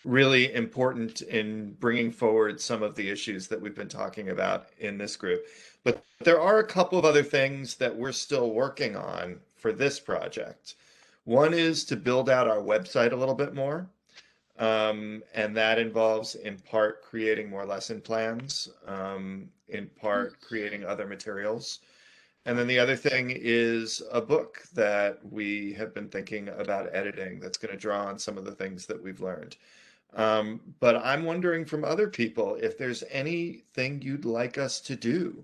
really important in bringing forward some of the issues that we've been talking about in this group. But there are a couple of other things that we're still working on for this project. One is to build out our website a little bit more. And that involves in part creating more lesson plans, in part creating other materials. And then the other thing is a book that we have been thinking about editing that's going to draw on some of the things that we've learned. But I'm wondering from other people if there's anything you'd like us to do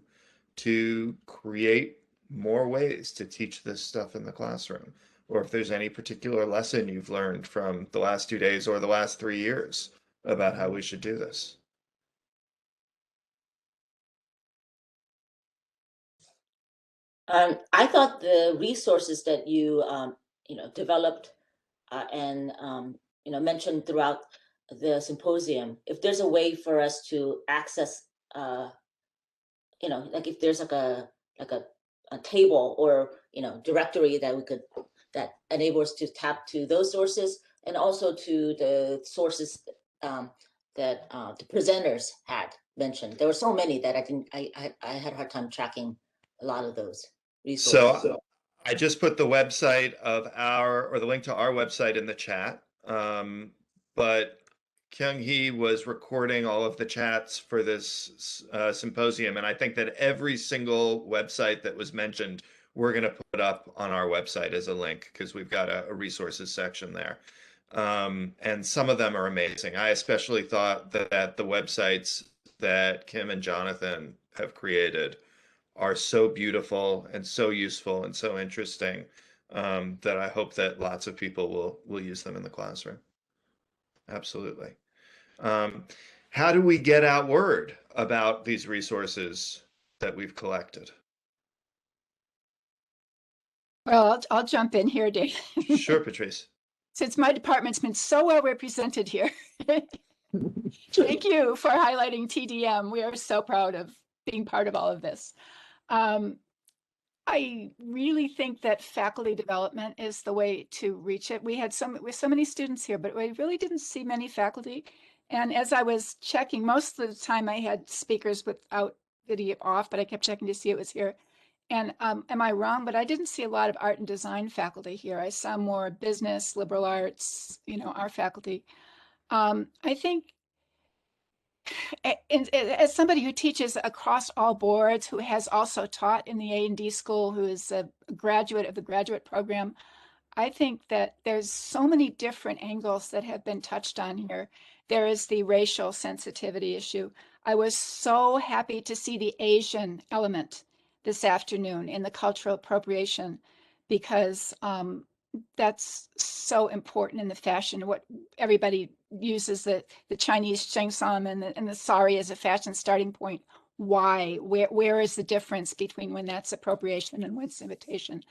to create more ways to teach this stuff in the classroom, or if there's any particular lesson you've learned from the last 2 days or the last 3 years about how we should do this. I thought the resources that you developed and mentioned throughout the symposium, if there's a way for us to access, like if there's like a table or directory that we could that enable us to tap to those sources and also to the sources that the presenters had mentioned. There were so many that I had a hard time tracking a lot of those resources. So I just put the website of or the link to our website in the chat. But Kyunghee was recording all of the chats for this symposium, and I think that every single website that was mentioned, we're going to put up on our website as a link because we've got a resources section there. And some of them are amazing. I especially thought that the websites that Kim and Jonathan have created are so beautiful and so useful and so interesting, that I hope that lots of people will use them in the classroom. Absolutely. Um, how do we get out word about these resources that we've collected? Well, I'll jump in here, Dave. Sure, Patrice. Since my department's been so well represented here. Thank you for highlighting TDM. We are so proud of being part of all of this. I really think that faculty development is the way to reach it. We had so many students here, but we really didn't see many faculty. And as I was checking, most of the time I had speakers without video off, but I kept checking to see it was here. And am I wrong? But I didn't see a lot of art and design faculty here. I saw more business, liberal arts, our faculty. I think as somebody who teaches across all boards, who has also taught in the A&D school, who is a graduate of the graduate program, I think that there's so many different angles that have been touched on here. There is the racial sensitivity issue. I was so happy to see the Asian element this afternoon in the cultural appropriation, because that's so important in the fashion. What everybody uses the Chinese cheongsam and the sari as a fashion starting point. Why? Where is the difference between when that's appropriation and when it's imitation?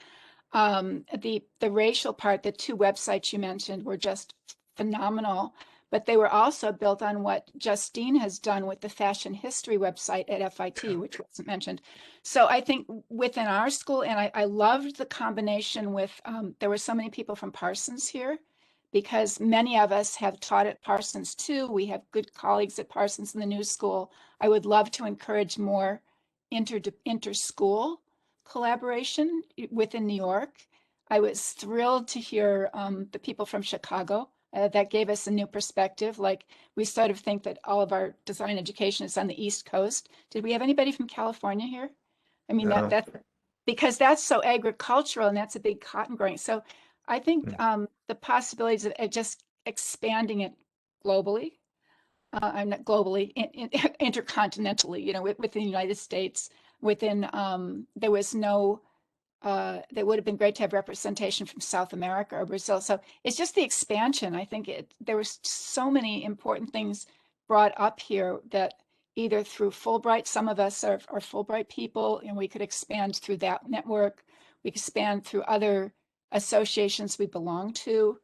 The racial part, the two websites you mentioned were just phenomenal, but they were also built on what Justine has done with the fashion history website at FIT, which wasn't mentioned. So I think within our school, and I loved the combination with, there were so many people from Parsons here, because many of us have taught at Parsons too. We have good colleagues at Parsons in the new school. I would love to encourage more inter-school collaboration within New York. I was thrilled to hear the people from Chicago. That gave us a new perspective. Like, we sort of think that all of our design education is on the East Coast. Did we have anybody from California here? I mean, No. that's because that's so agricultural and that's a big cotton growing. So I think the possibilities of just expanding it globally, I'm not globally, intercontinentally, within the United States, within, there was no, that would have been great to have representation from South America or Brazil. So it's just the expansion. I think there was so many important things brought up here that either through Fulbright, some of us are Fulbright people, and we could expand through that network. We could expand through other associations we belong to.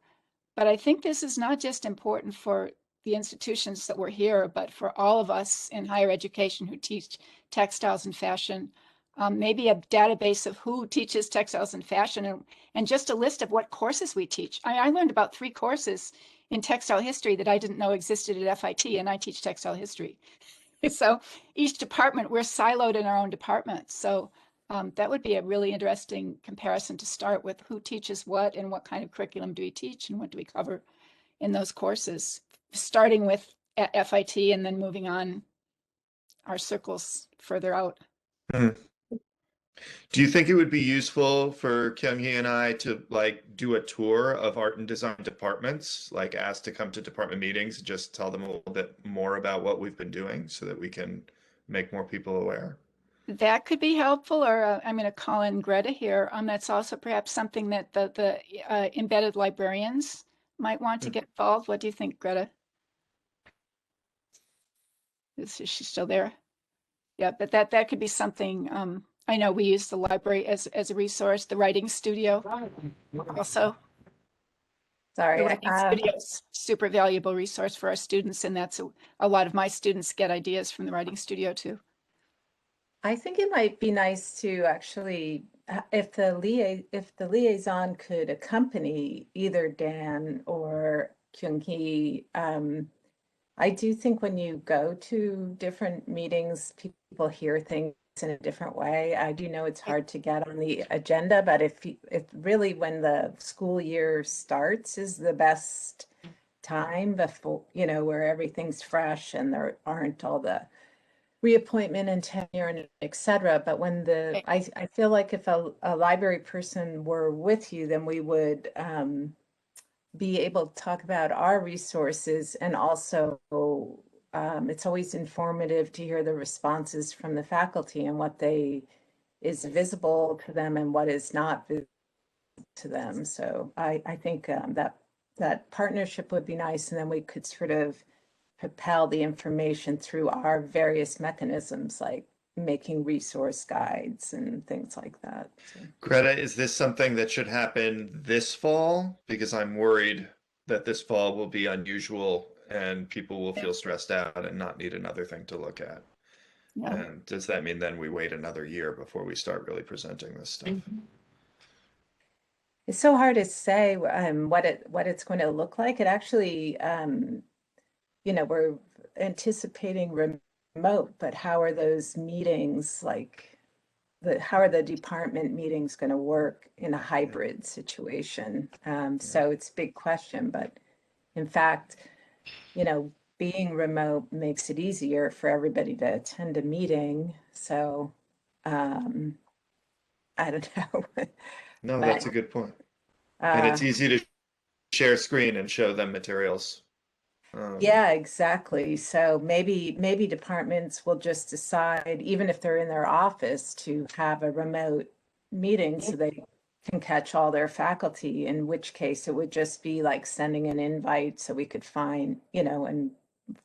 But I think this is not just important for the institutions that were here, but for all of us in higher education who teach textiles and fashion. Maybe a database of who teaches textiles and fashion, and just a list of what courses we teach. I learned about 3 courses in textile history that I didn't know existed at FIT, and I teach textile history. So each department, we're siloed in our own department. So that would be a really interesting comparison to start with. Who teaches what and what kind of curriculum do we teach and what do we cover in those courses, starting with at FIT and then moving on our circles further out. Mhm. Do you think it would be useful for Kyunghee and I to like do a tour of art and design departments, like ask to come to department meetings, and just tell them a little bit more about what we've been doing so that we can make more people aware? That could be helpful, or I'm going to call in Greta here. That's also perhaps something that the embedded librarians might want to get involved. What do you think, Greta? Is she still there? Yeah, but that could be something. I know we use the library as a resource, the writing studio also. The Sorry. writing studio is super valuable resource for our students, and that's a lot of my students get ideas from the writing studio too. I think it might be nice to actually, if the liaison could accompany either Dan or Kyunghee. I do think when you go to different meetings, people hear things in a different way. I do know it's hard to get on the agenda, but if really when the school year starts is the best time before, where everything's fresh and there aren't all the reappointment and tenure and et cetera. But when I feel like if a library person were with you, then we would be able to talk about our resources, and also it's always informative to hear the responses from the faculty and what is visible to them and what is not visible to them. So I think that partnership would be nice, and then we could sort of propel the information through our various mechanisms, like making resource guides and things like that. So. Greta, is this something that should happen this fall? Because I'm worried that this fall will be unusual and people will feel stressed out and not need another thing to look at. Yeah. And does that mean then we wait another year before we start really presenting this stuff? It's so hard to say what it's going to look like. It actually, we're anticipating remote, but how are those meetings how are the department meetings going to work in a hybrid situation? So it's a big question, but in fact, being remote makes it easier for everybody to attend a meeting. So I don't know. No, But, that's a good point. And it's easy to share screen and show them materials. Yeah, exactly. So maybe departments will just decide, even if they're in their office, to have a remote meeting so they can catch all their faculty, in which case it would just be like sending an invite so we could find, and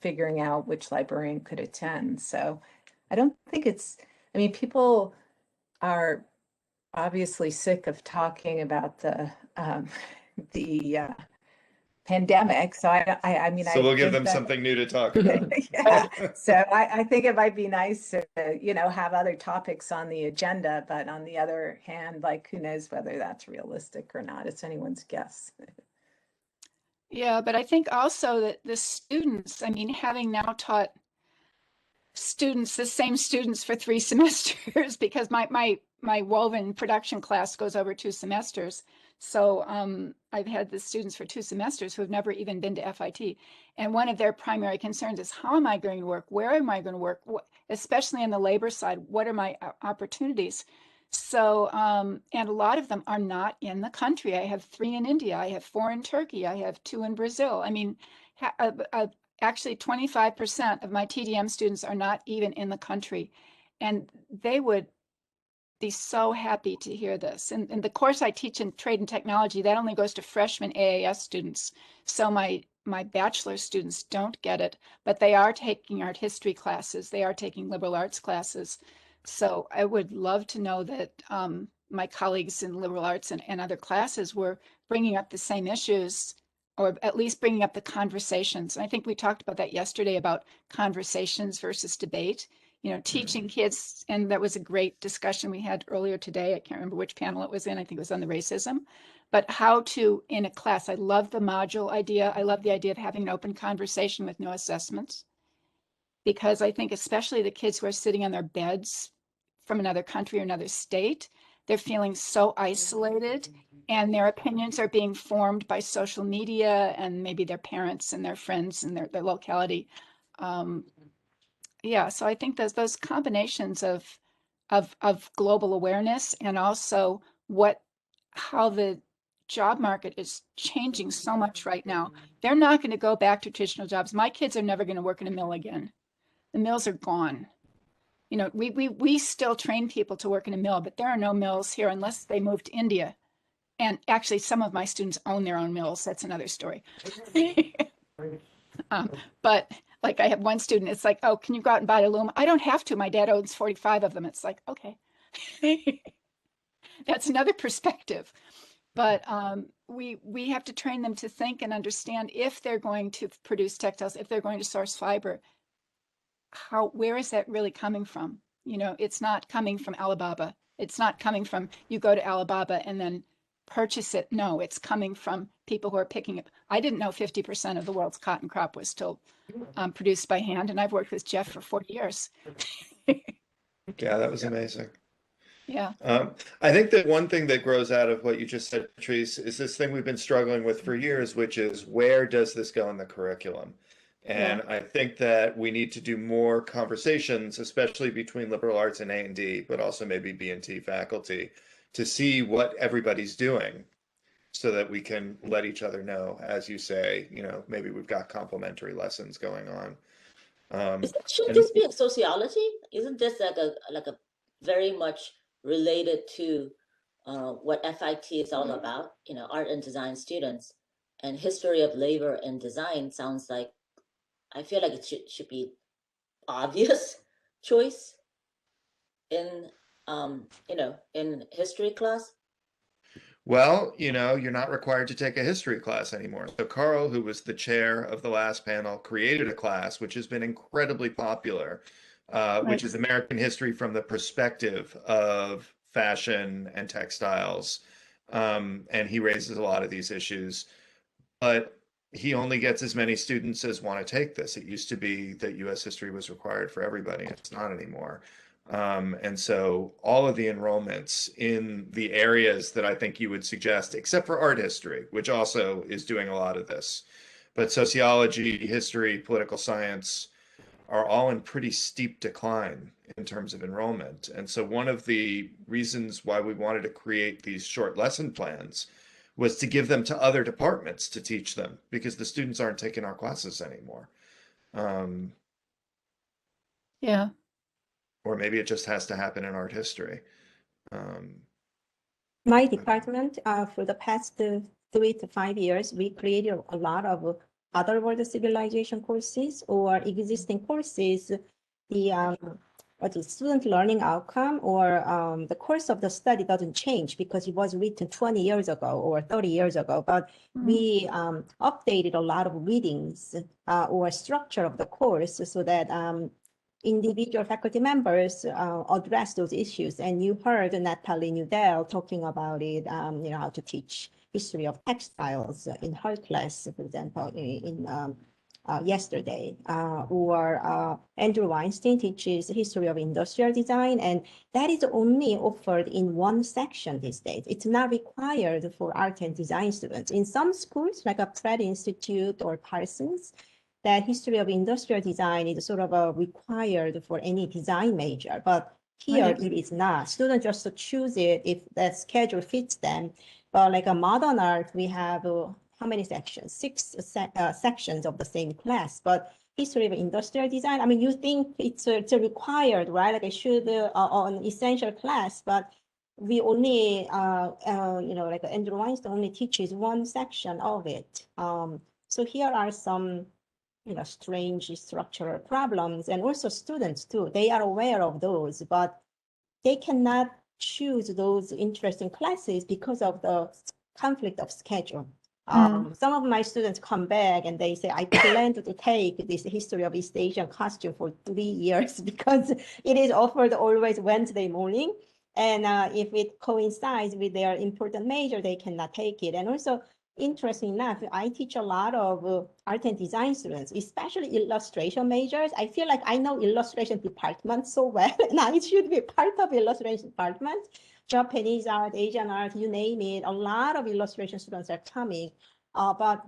figuring out which librarian could attend. So I don't think people are obviously sick of talking about the pandemic. So I mean, So we'll give them think that, something new to talk about. yeah. So I think it might be nice to, have other topics on the agenda, but on the other hand, like, who knows whether that's realistic or not? It's anyone's guess. Yeah, but I think also that the students, I mean, having now taught the same students for 3 semesters, because my woven production class goes over 2 semesters. So I've had the students for 2 semesters who have never even been to FIT. And one of their primary concerns is, how am I going to work? Where am I going to work? Especially on the labor side, what are my opportunities? So, and a lot of them are not in the country. I have 3 in India. I have 4 in Turkey. I have 2 in Brazil. I mean, actually 25% of my TDM students are not even in the country. And they would be so happy to hear this. And the course I teach in trade and technology, that only goes to freshman AAS students. So my bachelor students don't get it, but they are taking art history classes. They are taking liberal arts classes. So I would love to know that my colleagues in liberal arts and other classes were bringing up the same issues, or at least bringing up the conversations. And I think we talked about that yesterday, about conversations versus debate. teaching kids, and that was a great discussion we had earlier today. I can't remember which panel it was in. I think it was on the racism, but how to, in a class, I love the module idea. I love the idea of having an open conversation with no assessments, because I think especially the kids who are sitting on their beds from another country or another state, they're feeling so isolated, and their opinions are being formed by social media and maybe their parents and their friends and their locality. Yeah, so I think those combinations of global awareness, and also how the job market is changing so much right now. They're not going to go back to traditional jobs. My kids are never going to work in a mill again. The mills are gone. We still train people to work in a mill, but there are no mills here unless they move to India. And actually, some of my students own their own mills. That's another story. But like, I have one student, it's like, oh, can you go out and buy a loom? I don't have to. My dad owns 45 of them. It's like, okay. That's another perspective. But we have to train them to think and understand, if they're going to produce textiles, if they're going to source fiber, where is that really coming from? It's not coming from Alibaba. It's not coming from, you go to Alibaba and then purchase it. No, it's coming from people who are picking it. I didn't know 50% of the world's cotton crop was still produced by hand, and I've worked with Jeff for 40 years. Yeah, that was amazing. Yeah. I think that one thing that grows out of what you just said, Patrice, is this thing we've been struggling with for years, which is, where does this go in the curriculum? And I think that we need to do more conversations, especially between liberal arts and A&D, but also maybe B&T faculty, to see what everybody's doing, so that we can let each other know, as you say, maybe we've got complementary lessons going on. Should And this be a sociology? Isn't this like a very much related to what FIT is all about? Art and design students, and history of labor and design sounds like, I feel like it should be obvious choice in in history class. Well, you're not required to take a history class anymore. So Carl, who was the chair of the last panel, created a class which has been incredibly popular, which is American history from the perspective of fashion and textiles. And he raises a lot of these issues, but he only gets as many students as want to take this. It used to be that US history was required for everybody. It's not anymore. And so all of the enrollments in the areas that I think you would suggest, except for art history, which also is doing a lot of this, but sociology, history, political science are all in pretty steep decline in terms of enrollment. And so one of the reasons why we wanted to create these short lesson plans was to give them to other departments to teach them, because the students aren't taking our classes anymore. Yeah. Or maybe it just has to happen in art history. My department, for the past 3 to 5 years, we created a lot of other world civilization courses or existing courses. The student learning outcome or the course of the study doesn't change because it was written 20 years ago or 30 years ago, but we updated a lot of readings or structure of the course so that individual faculty members address those issues. And you heard Natalie Nudell talking about it, how to teach history of textiles in her class, for example, yesterday, or Andrew Weinstein teaches history of industrial design, and that is only offered in one section these days. It's not required for art and design students. In some schools, like a Pratt Institute or Parsons, that history of industrial design is sort of required for any design major, but here it is not. Students just choose it if that schedule fits them. But like a modern art, we have how many sections? 6 sections of the same class. But history of industrial design, I mean, you think it's a required, right? Like it should an essential class, but we only, like Andrew Weinstein only teaches one section of it. So here are some strange structural problems, and also students too. They are aware of those, but they cannot choose those interesting classes because of the conflict of schedule. Some of my students come back and they say, I plan to take this history of East Asian costume for 3 years because it is offered always Wednesday morning. And if it coincides with their important major, they cannot take it. And also, interesting enough, I teach a lot of art and design students, especially illustration majors. I feel like I know illustration department so well, and I should be part of illustration department. Japanese art, Asian art, you name it, a lot of illustration students are coming. But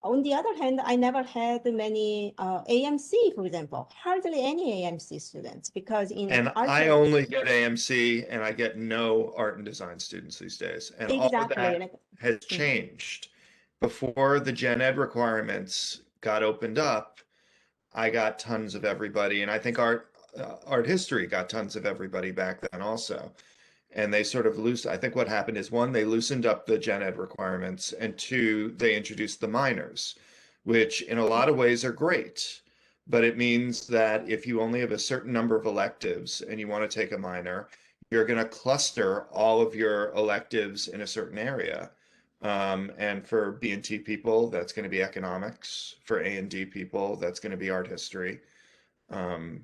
on the other hand, I never had many AMC, for example, hardly any AMC students because in And art I only get AMC and I get no art and design students these days. And all of exactly that like has changed. Before the gen ed requirements got opened up, I got tons of everybody. And I think art history got tons of everybody back then also. And they sort of I think what happened is, one, they loosened up the gen ed requirements, and two, they introduced the minors, which in a lot of ways are great. But it means that if you only have a certain number of electives and you want to take a minor, you're going to cluster all of your electives in a certain area. And for B&T people, that's going to be economics. For A&D people, that's going to be art history. And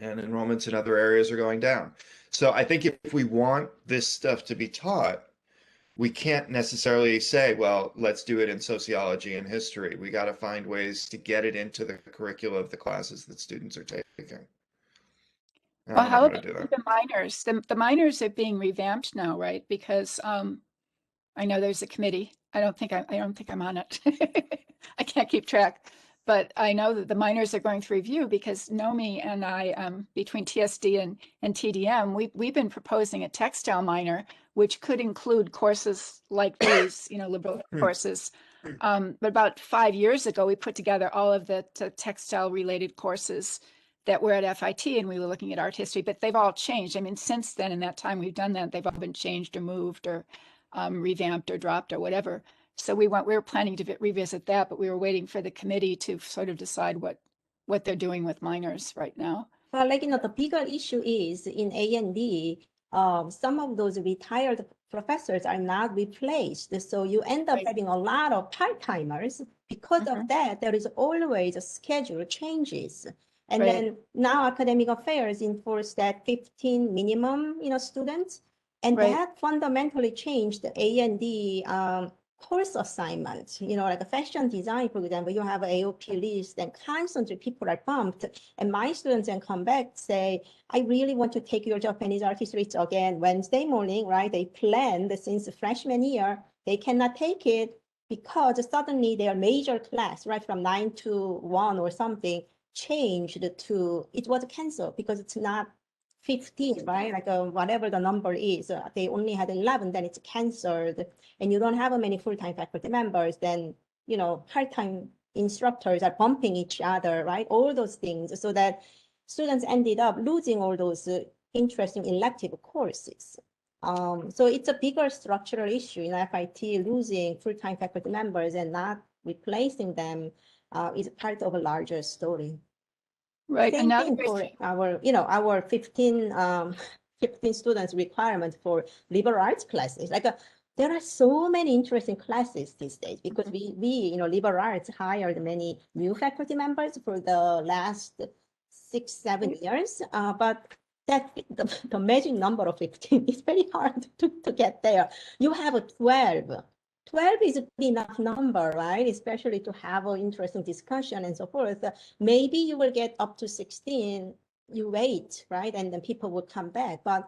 enrollments in other areas are going down. So I think if we want this stuff to be taught, we can't necessarily say, well, let's do it in sociology and history. We got to find ways to get it into the curricula of the classes that students are taking. I Well, don't know how how to about do that. the minors? The minors are being revamped now, right? Because I know there's a committee. I don't think I'm on it. I can't keep track, but I know that the minors are going through review because Nomi and I, between TSD and TDM, we've been proposing a textile minor, which could include courses like these, liberal courses. But about 5 years ago, we put together all of the textile related courses that were at FIT, and we were looking at art history, but they've all changed. I mean, since then, in that time we've done that, they've all been changed or moved or revamped or dropped or whatever. So we were planning to revisit that, but we were waiting for the committee to sort of decide what they're doing with minors right now. Well, the bigger issue is in A&D, some of those retired professors are not replaced. So you end up Right. having a lot of part-timers. Because of that, there is always a schedule changes. And Right. then now academic affairs enforce that 15 minimum, students. And Right. that fundamentally changed the A&D course assignments, like a fashion design, for example, you have an AOP list and constantly people are bumped. And my students then come back say, I really want to take your Japanese art history again Wednesday morning, right? They planned since freshman year, they cannot take it because suddenly their major class, right, from 9 to 1 or something, changed to, it was canceled because it's not 15, right? Whatever the number is, they only had 11, then it's canceled. And you don't have many full-time faculty members, then, part-time instructors are bumping each other, right? All those things, so that students ended up losing all those interesting elective courses. So it's a bigger structural issue in FIT. Losing full-time faculty members and not replacing them is part of a larger story. Right. Same thing for our 15 students requirement for liberal arts classes. There are so many interesting classes these days because we liberal arts hired many new faculty members for the last 6-7 years. But that the magic number of 15 is very hard to get there. You have a 12. 12 is a good enough number, right? Especially to have an interesting discussion and so forth. Maybe you will get up to 16, you wait, right? And then people will come back, but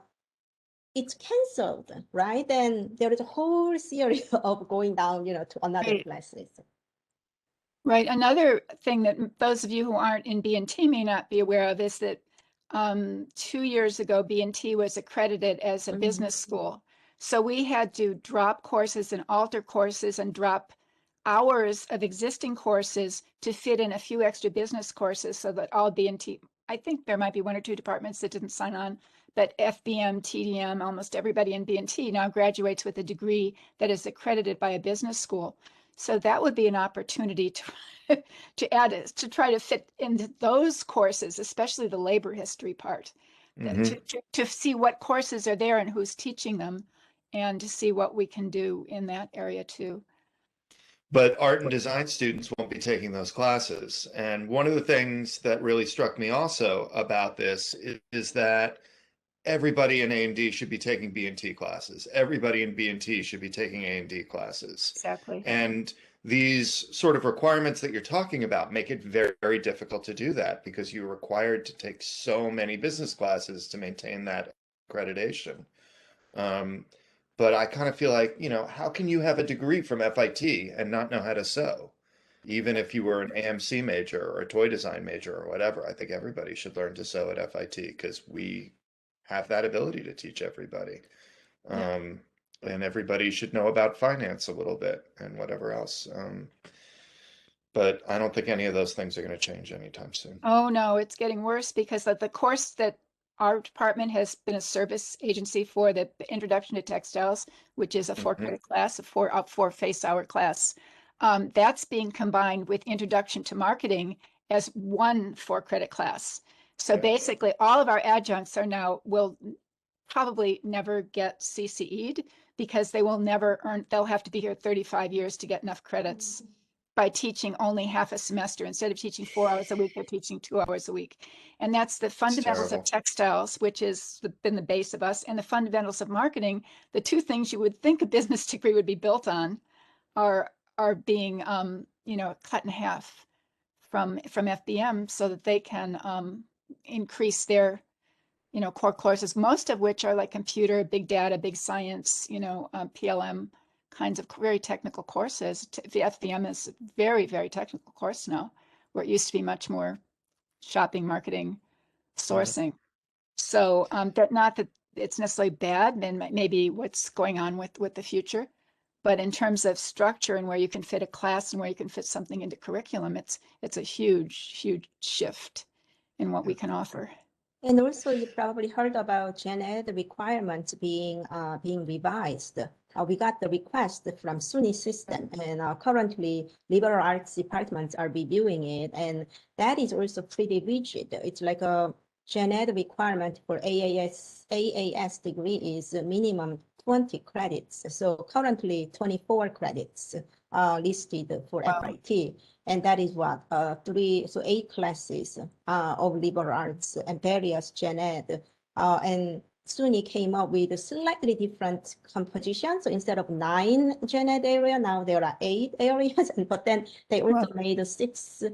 it's canceled, right? Then there is a whole series of going down, to another classes. Right. Another thing that those of you who aren't in B&T may not be aware of is that 2 years ago, B&T was accredited as a business school. So we had to drop courses and alter courses and drop hours of existing courses to fit in a few extra business courses so that all B&T, I think there might be 1 or 2 departments that didn't sign on, but FBM, TDM, almost everybody in B&T now graduates with a degree that is accredited by a business school. So that would be an opportunity to add it, to try to fit into those courses, especially the labor history part, to see what courses are there and who's teaching them, and to see what we can do in that area too. But art and design students won't be taking those classes. And one of the things that really struck me also about this is that everybody in A&D should be taking B&T classes. Everybody in B&T should be taking A&D classes. Exactly. And these sort of requirements that you're talking about make it very, very difficult to do that because you're required to take so many business classes to maintain that accreditation. But I kind of feel like, how can you have a degree from FIT and not know how to sew? Even if you were an AMC major or a toy design major or whatever, I think everybody should learn to sew at FIT because we have that ability to teach everybody. Yeah. And everybody should know about finance a little bit and whatever else. But I don't think any of those things are going to change anytime soon. Oh, no, it's getting worse because of the course that our department has been a service agency for, the Introduction to Textiles, which is a 4-credit class, a 4-face-hour class. That's being combined with Introduction to Marketing as one 4-credit class. So Yeah. basically, all of our adjuncts will probably never get CCE'd because they will never earn, they'll have to be here 35 years to get enough credits by teaching only half a semester. Instead of teaching 4 hours a week, they're teaching 2 hours a week. And that's the fundamentals of terrible. textiles, which has been the base of us, and the fundamentals of marketing. The two things you would think a business degree would be built on are being cut in half from FBM so that they can increase their core courses, most of which are like computer, big data, big science, PLM kinds of very technical courses. The FBM is a very, very technical course now, where it used to be much more shopping, marketing, sourcing. So that not that it's necessarily bad, and maybe what's going on with the future, but in terms of structure and where you can fit a class and where you can fit something into curriculum, it's a huge, huge shift in what we can offer. And also, you probably heard about Gen Ed requirements being revised. We got the request from SUNY system, and currently liberal arts departments are reviewing it, and that is also pretty rigid. It's like a Gen Ed requirement for AAS degree is a minimum 20 credits. So currently 24 credits listed for FIT. And that is what, 8 classes of liberal arts and various Gen Ed. And SUNY came up with a slightly different composition. So instead of 9 Gen Ed area, now there are 8 areas. But then they also made 6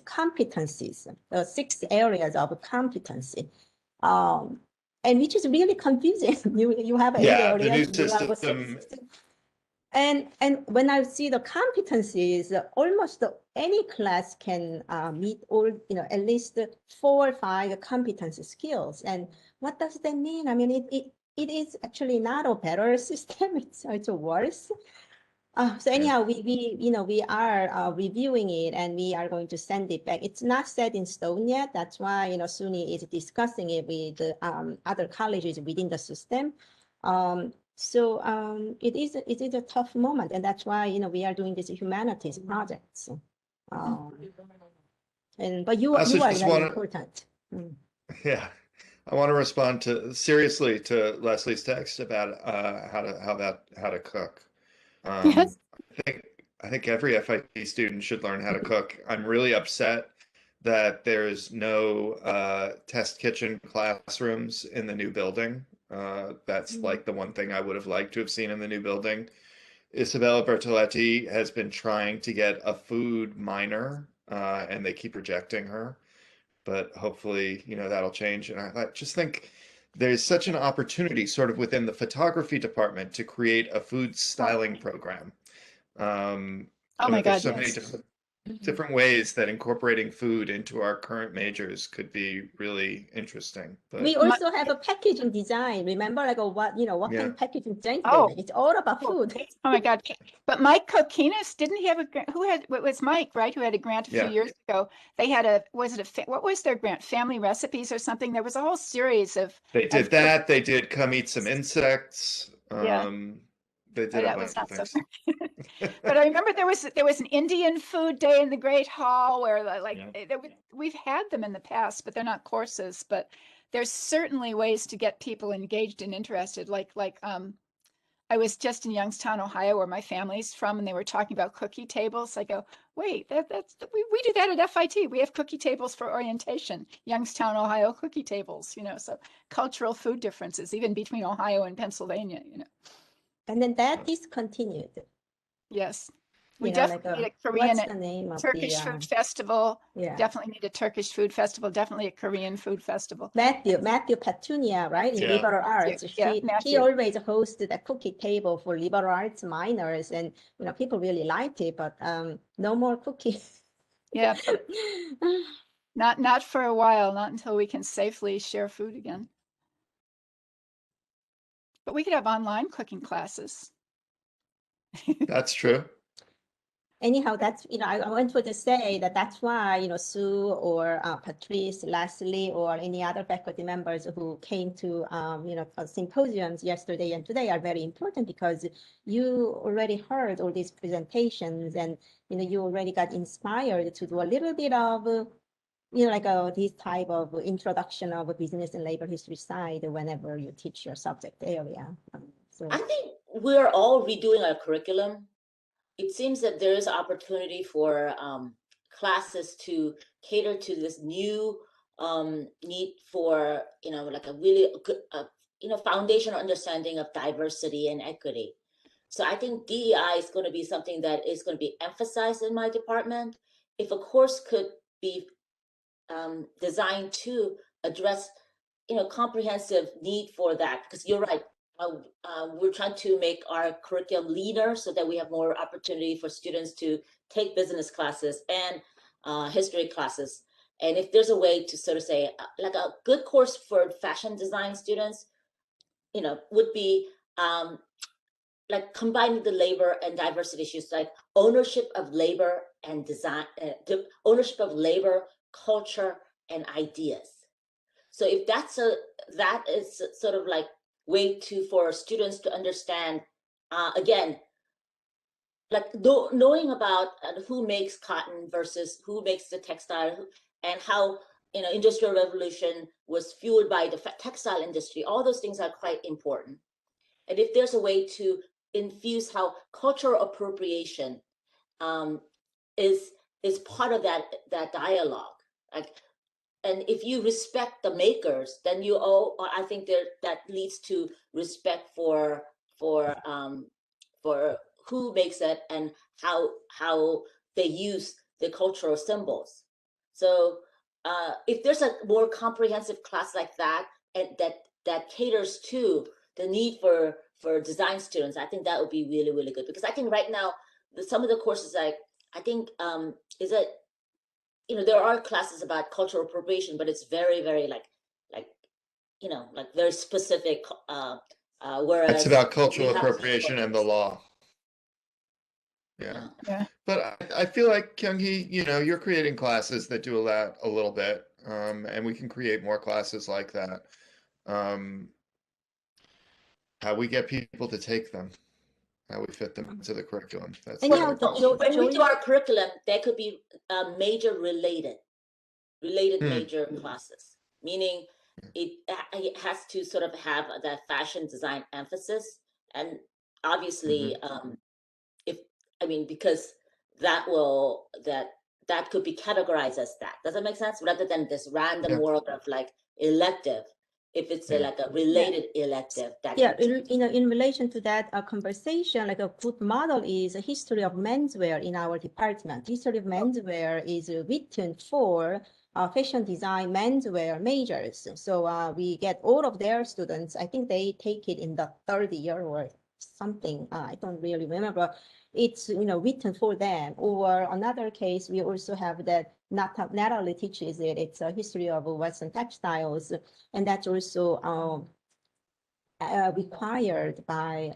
competencies, 6 areas of competency. And which is really confusing. You have 8 areas. The new system. And when I see the competencies, almost any class can meet all, at least 4 or 5 competency skills. And what does that mean? I mean, it is actually not a better system. It's worse. So anyhow, we are reviewing it, and we are going to send it back. It's not set in stone yet. That's why SUNY is discussing it with other colleges within the system. So it is a tough moment, and that's why we are doing these humanities projects. But you are very important. Yeah, I want to respond seriously to Leslie's text about how to cook. Yes. I think every FIT student should learn how to cook. I'm really upset that there's no test kitchen classrooms in the new building. That's like the one thing I would have liked to have seen in the new building. Isabella Bertoletti has been trying to get a food minor, and they keep rejecting her. But hopefully, that'll change. And I just think there's such an opportunity sort of within the photography department to create a food styling program. Oh my God, there's so many yes. different ways that incorporating food into our current majors could be really interesting. But we also have a packaging design. Remember, like what kind of packaging design they make? It's all about food. Oh my God! But Mike Kokinis, didn't he have a grant? It was Mike, right? Who had a grant a few years ago? They had what was their grant? Family recipes or something? There was a whole series of. They did that. They did come eat some insects. Yeah. They did a bunch of things. But I remember there was an Indian food day in the Great Hall where we've had them in the past, but they're not courses. But there's certainly ways to get people engaged and interested. I I was just in Youngstown, Ohio, where my family's from, and they were talking about cookie tables. I go, wait, we do that at FIT. We have cookie tables for orientation, Youngstown, Ohio cookie tables, you know, so cultural food differences, even between Ohio and Pennsylvania, you know. And then that discontinued. Yes. We You know, definitely need a what's Korean, the name of Turkish food festival. yeah. Definitely need a Turkish food festival. Definitely a Korean food festival. Matthew Petunia, right, in Yeah. liberal arts. Yeah, He Matthew. always hosted a cookie table for liberal arts minors, and you know people really liked it. But no more cookies. Yeah, but not for a while. Not until we can safely share food again. But we could have online cooking classes. That's true. Anyhow, that's, you know, I wanted to say that that's why, you know, Sue or Patrice, Leslie, or any other faculty members who came to, you know, symposiums yesterday and today are very important, because you already heard all these presentations, and, you know, you already got inspired to do a little bit of, you know, like this type of introduction of a business and labor history side whenever you teach your subject area. So I think we're all redoing our curriculum. It seems that there is opportunity for classes to cater to this new need for, you know, like a really good, you know, foundational understanding of diversity and equity. So I think DEI is going to be something that is going to be emphasized in my department. If a course could be designed to address, you know, comprehensive need for that, because you're right. We're trying to make our curriculum leaner so that we have more opportunity for students to take business classes and history classes. And if there's a way to sort of say, like a good course for fashion design students, you know, would be like combining the labor and diversity issues, like ownership of labor and design, ownership of labor, culture, and ideas. So if that is sort of like way for students to understand, again, like knowing about who makes cotton versus who makes the textile, and how, you know, industrial revolution was fueled by the textile industry. All those things are quite important. And if there's a way to infuse how cultural appropriation is part of that dialogue, like, and if you respect the makers, then you I think that leads to respect for who makes it and how they use the cultural symbols. So if there's a more comprehensive class like that, and that caters to the need for design students, I think that would be really, really good. Because I think right now some of the courses, like, I think is that, you know, there are classes about cultural appropriation, but it's very, very like, you know, like very specific. Whereas It's about cultural we have to appropriation and the focus. law. Yeah. Yeah. But I feel like, Kyunghee, you know, you're creating classes that do that a little bit, and we can create more classes like that. How we get people to take them, how we fit them into the curriculum. That's anyhow, really When we do Joey, our curriculum, there could be major related major classes, meaning it has to sort of have that fashion design emphasis. And obviously, if, I mean, because that could be categorized as that. Does that make sense? Rather than this random Yeah. world of like elective, if it's Yeah. like a related elective, that yeah, could you know, in relation to that conversation, like a good model is a history of menswear in our department. History of menswear is written for fashion design menswear majors. So we get all of their students. I think they take it in the third year or something. I don't really remember. It's, you know, written for them. Or another case, we also have that not only teaches it. It's a history of Western textiles, and that's also required by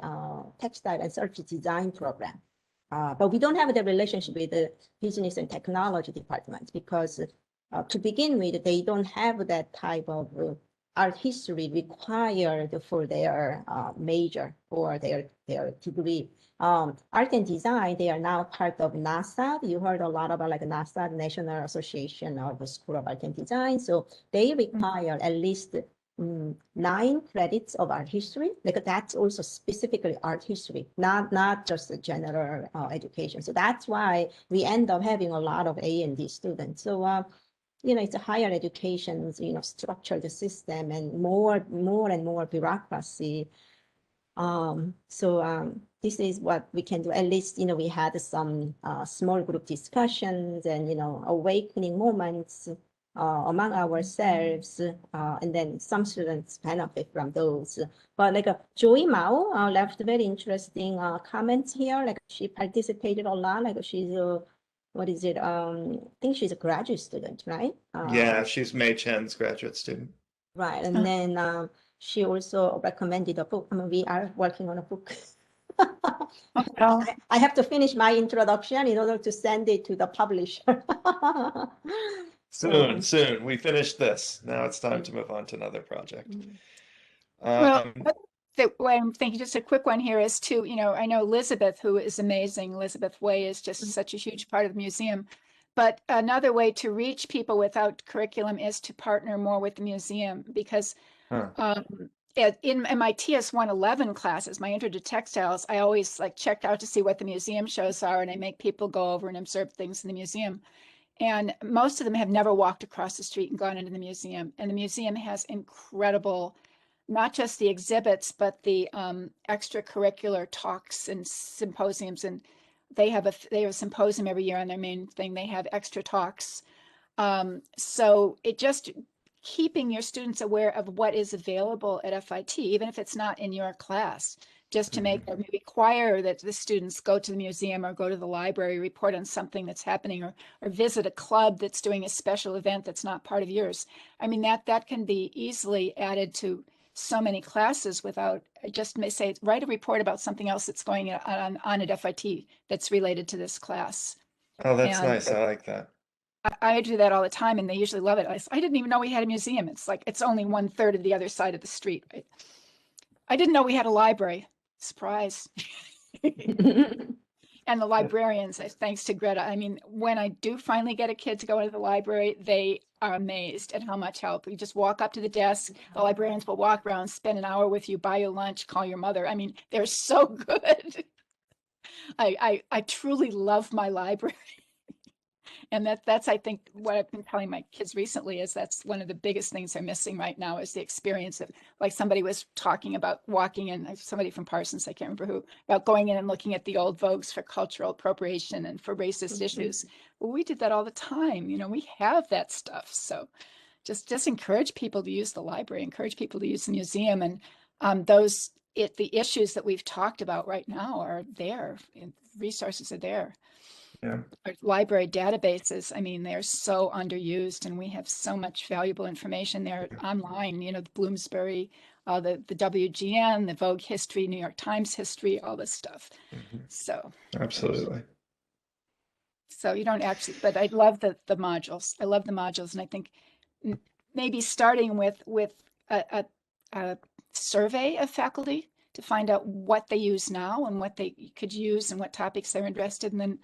textile and service design program. But we don't have the relationship with the business and technology department, because to begin with, they don't have that type of art history required for their major or their degree. Art and design, they are now part of NASA. You heard a lot about like NASA, National Association of the School of Art and Design. So they require at least 9 credits of art history. Like that's also specifically art history, not just the general education. So that's why we end up having a lot of A&D students. So it's a higher education, structured system and more and more bureaucracy. This is what we can do. At least, we had some small group discussions and, awakening moments among ourselves, and then some students benefit from those. But like Joey Mao left very interesting comments here. Like she participated a lot. Like she's what is it? I think she's a graduate student, right? Yeah, she's Mei Chen's graduate student. Right, and then she also recommended a book. I mean, we are working on a book. Well, I have to finish my introduction in order to send it to the publisher. Soon. We finished this. Now it's time to move on to another project. well, Um, what I'm thinking, just a quick one here is to, I know Elizabeth, who is amazing. Elizabeth Way is just such a huge part of the museum. But another way to reach people without curriculum is to partner more with the museum, because in my TS 111 classes, my Intro to Textiles, I always check out to see what the museum shows are, and I make people go over and observe things in the museum. And most of them have never walked across the street and gone into the museum. And the museum has incredible, not just the exhibits, but the extracurricular talks and symposiums. And they have a symposium every year on their main thing. They have extra talks. So it just keeping your students aware of what is available at FIT, even if it's not in your class, just to make or require that the students go to the museum or go to the library, report on something that's happening, or visit a club that's doing a special event that's not part of yours. I mean, that can be easily added to so many classes without just say, write a report about something else that's going on at FIT that's related to this class. Oh, that's And nice. I like that. I do that all the time, and they usually love it. I didn't even know we had a museum. It's like it's only 1/3 of the other side of the street. Right? I didn't know we had a library. Surprise. And the librarians, thanks to Greta. I mean, when I do finally get a kid to go into the library, they are amazed at how much help. You just walk up to the desk, the librarians will walk around, spend an hour with you, buy you lunch, call your mother. I mean, they're so good. I truly love my library. And that's, I think, what I've been telling my kids recently is that's one of the biggest things they're missing right now is the experience of, like somebody was talking about walking in, somebody from Parsons, I can't remember who, about going in and looking at the old Vogues for cultural appropriation and for racist issues. Well, we did that all the time. We have that stuff. So just encourage people to use the library, encourage people to use the museum, and the issues that we've talked about right now are there. Resources are there. Yeah. Our library databases, I mean, they're so underused, and we have so much valuable information there online, the Bloomsbury, the WGN, the Vogue history, New York Times history, all this stuff. So Absolutely. So you don't actually, but I love the modules. I love the modules, and I think maybe starting with a survey of faculty to find out what they use now and what they could use and what topics they're interested in, and then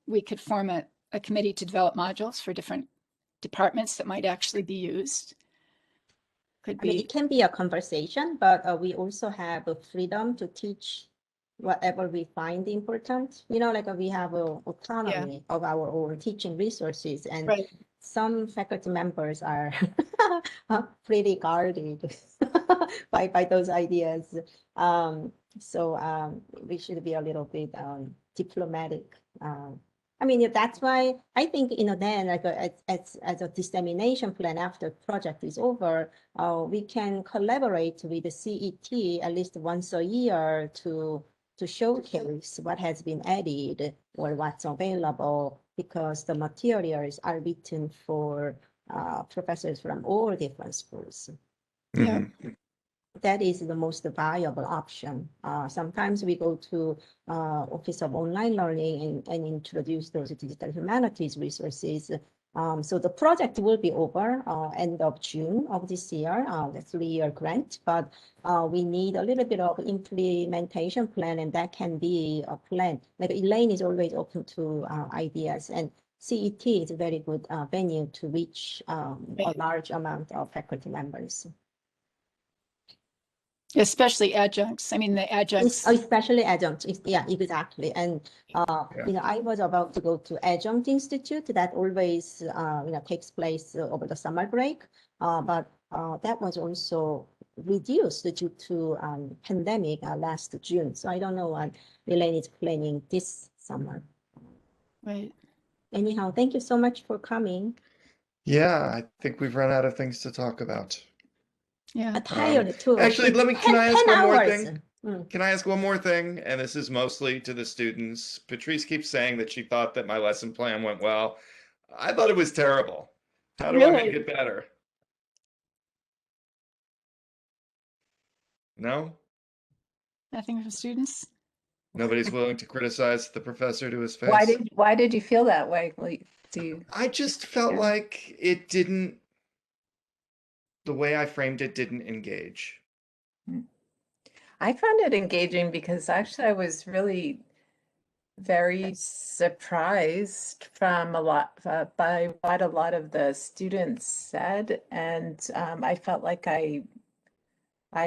we could form a committee to develop modules for different departments that might actually be used. Could be. It can be a conversation, but we also have a freedom to teach whatever we find important. Like we have autonomy of our own teaching resources, and some faculty members are pretty guarded by those ideas. So we should be a little bit diplomatic. I mean, that's why I think, then like as a dissemination plan after project is over, we can collaborate with the CET at least once a year to showcase what has been added or what's available, because the materials are written for professors from all different schools. Yeah. That is the most viable option. Sometimes we go to Office of Online Learning and introduce those digital humanities resources. So the project will be over end of June of this year, the 3-year grant, but we need a little bit of implementation plan, and that can be a plan. Like Elaine is always open to ideas, and CET is a very good venue to reach a large amount of faculty members. Especially adjuncts. I mean, the adjuncts. Especially adjunct. Yeah, exactly. And Yeah. I was about to go to adjunct institute that always takes place over the summer break, but that was also reduced due to pandemic last June. So I don't know what Elaine is planning this summer. Right. Anyhow, thank you so much for coming. Yeah, I think we've run out of things to talk about. Yeah. Tired too. Actually, It's can I ask 10 one more hours. thing? Can I ask one more thing? And this is mostly to the students. Patrice keeps saying that she thought that my lesson plan went well. I thought it was terrible. How do I make Really? it better? No? Nothing from students? Nobody's willing to criticize the professor to his face? Why did you feel that way? Do you, I just felt Yeah. like it didn't, the way I framed it didn't engage. I found it engaging because actually I was really very surprised from by what a lot of the students said, and I felt like I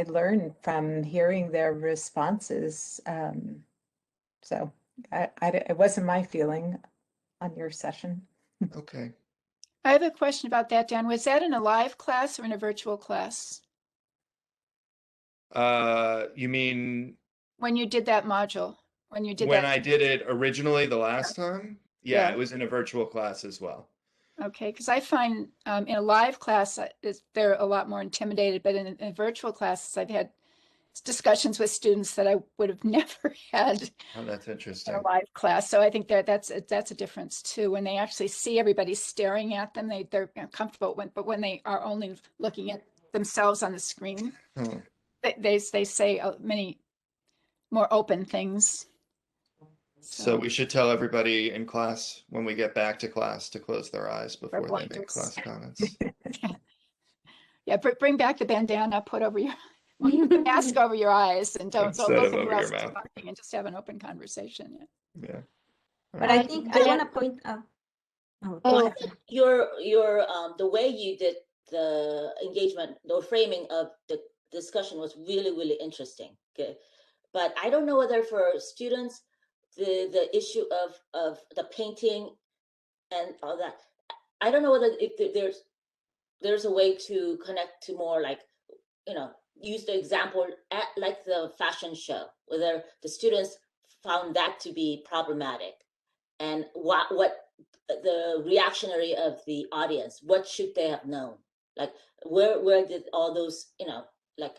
learned from hearing their responses. So it wasn't my feeling on your session. Okay. I have a question about that, Dan. Was that in a live class or in a virtual class? You mean When you did that module? When you did when that? I did it originally the last time? Yeah, Yeah. it was in a virtual class as well. Okay, because I find in a live class, they're a lot more intimidated, but in virtual classes, I've had discussions with students that I would have never had Oh, that's in interesting. a live class. So I think that's a difference too. When they actually see everybody staring at them, they're comfortable. But when they are only looking at themselves on the screen, Hmm. they say many more open things. So we should tell everybody in class when we get back to class to close their eyes before they make blinders. class comments. Yeah, bring back the bandana, put over your the mask over your eyes, and don't Instead look of at who over your else is mouth. talking, and just have an open conversation. Yeah. Yeah. But I think I want to point out. Oh, go ahead. Your the way you did the engagement, the framing of the discussion was really interesting. Okay, but I don't know whether for students the issue of the painting and all that, I don't know whether if there's a way to connect to more like, use the example at like the fashion show, whether the students found that to be problematic, and what the reactionary of the audience, what should they have known, like where did all those, like,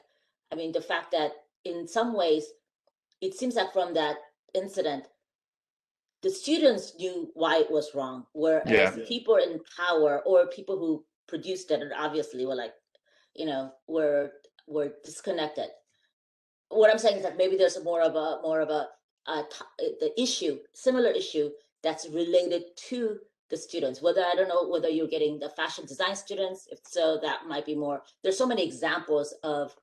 I mean, the fact that in some ways it seems like from that incident the students knew why it was wrong, whereas Yeah. people in power or people who produced it obviously were like, were disconnected. What I'm saying is that maybe there's more of a the issue, similar issue that's related to the students. Whether, I don't know whether you're getting the fashion design students. If so, that might be more. There's so many examples of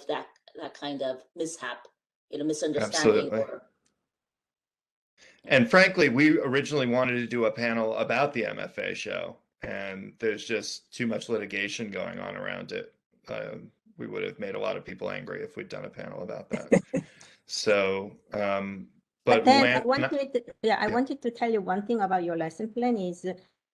that kind of mishap, misunderstanding. Absolutely. And frankly, we originally wanted to do a panel about the MFA show, and there's just too much litigation going on around it. We would have made a lot of people angry if we'd done a panel about that. So, But then I yeah. wanted to tell you one thing about your lesson plan is,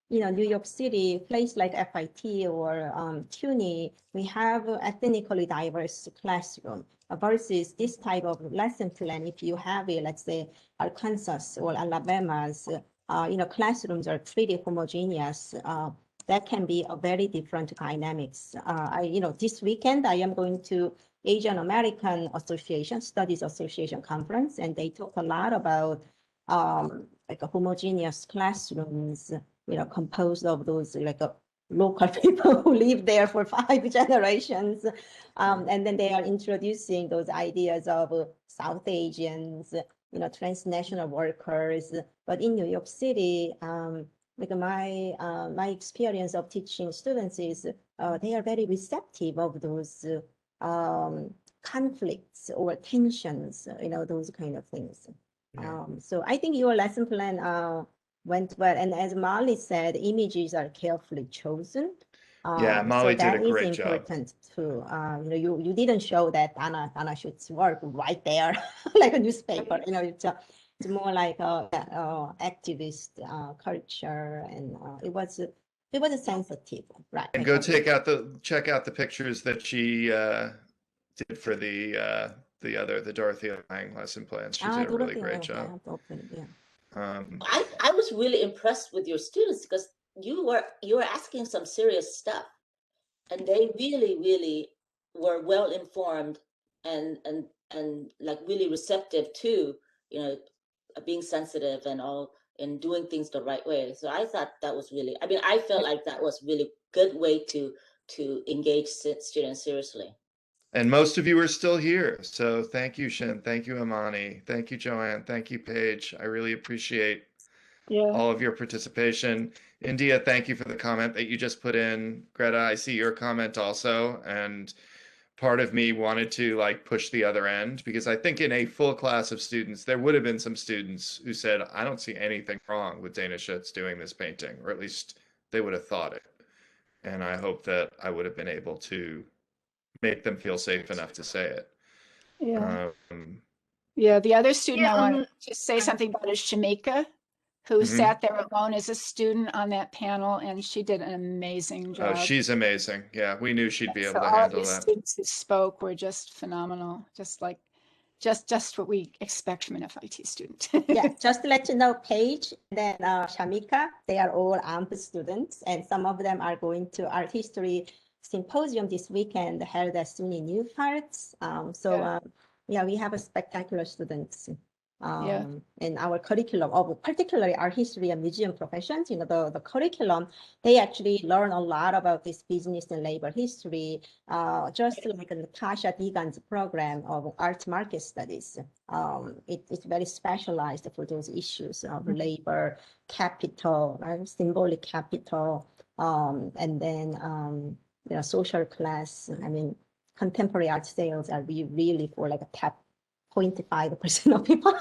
New York City, place like FIT or CUNY, we have ethnically diverse classroom versus this type of lesson plan. If you have it, let's say Arkansas or Alabama's, classrooms are pretty homogeneous. That can be a very different dynamics. This weekend I am going to Asian American Association, Studies Association conference, and they talk a lot about like a homogeneous classrooms, composed of those local people who live there for 5 generations. And then they are introducing those ideas of South Asians, transnational workers. But in New York City, like my experience of teaching students is they are very receptive of those conflicts or tensions, those kind of things. Yeah. So I think your lesson plan went well. And as Molly said, images are carefully chosen. Yeah, Molly did a that is great job. important too. You didn't show that Anna should work right there like a newspaper. It's more like activist culture, and it was sensitive, right? And go check out the pictures that she did for the Dorothy Lang lesson plans. She did a really great job. I was really impressed with your students because you were asking some serious stuff, and they really were well informed and like really receptive to being sensitive and all and doing things the right way. So I thought that was really, I mean, I felt like that was really good way to engage students seriously. And most of you are still here. So thank you, Shin. Thank you, Amani. Thank you, Joanne. Thank you, Paige. I really appreciate all of your participation. India, thank you for the comment that you just put in. Greta, I see your comment also. And part of me wanted to like push the other end because I think in a full class of students, there would have been some students who said, I don't see anything wrong with Dana Schutz doing this painting, or at least they would have thought it. And I hope that I would have been able to make them feel safe enough to say it. Yeah, the other student I want to say something about is Shamika, who sat there alone as a student on that panel, and she did an amazing job. Oh, she's amazing. Yeah, we knew she'd be able to all handle of the that. students who spoke were just phenomenal, just what we expect from an FIT student. Yeah, just to let you know, Paige, then Shamika, they are all AMP students, and some of them are going to art history symposium this weekend held at SUNY New Parts. We have a spectacular students in our curriculum of particularly art history and museum professions. The curriculum, they actually learn a lot about this business and labor history, just like Natasha Deegan's program of art market studies. It's very specialized for those issues of labor, capital, symbolic capital, and then social class. I mean, contemporary art sales are really for like a top 0.5% of people.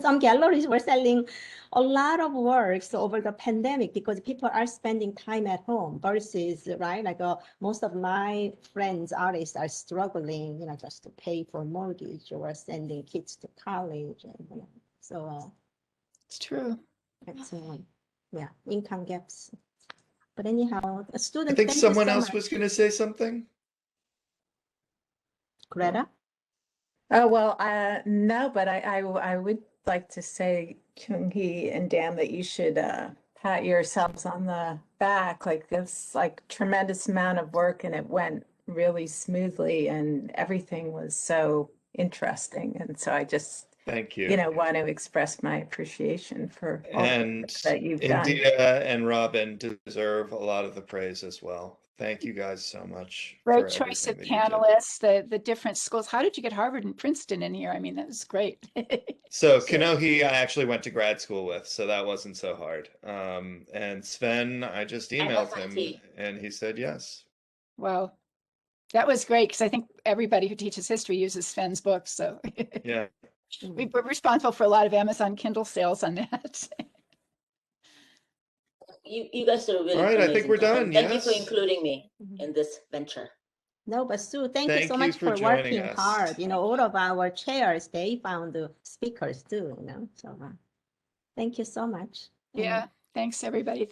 Some galleries were selling a lot of works over the pandemic because people are spending time at home versus, right? Like most of my friends, artists, are struggling, just to pay for mortgage or sending kids to college. And, so it's true. It's, income gaps. But anyhow, a student. I think someone else was going to say something. Greta? Oh, well, no, but I would like to say, Kyunghee and Dan, that you should pat yourselves on the back. Like, it's like tremendous amount of work, and it went really smoothly, and everything was so interesting. And so I just, thank you, want to express my appreciation for all that you've done. India and Robin deserve a lot of the praise as well. Thank you guys so much. Great choice of panelists, the different schools. How did you get Harvard and Princeton in here? I mean, that was great. So Kyunghee, I actually went to grad school with, so that wasn't so hard. And Sven, I just emailed him and he said yes. Wow. That was great because I think everybody who teaches history uses Sven's books. So yeah, we're responsible for a lot of Amazon Kindle sales on that. You guys are really all right. I think we're done. Thank you for including me in this venture. No, but Sue, thank you so much for working hard. All of our chairs, they found the speakers too. So thank you so much. Yeah, thanks everybody.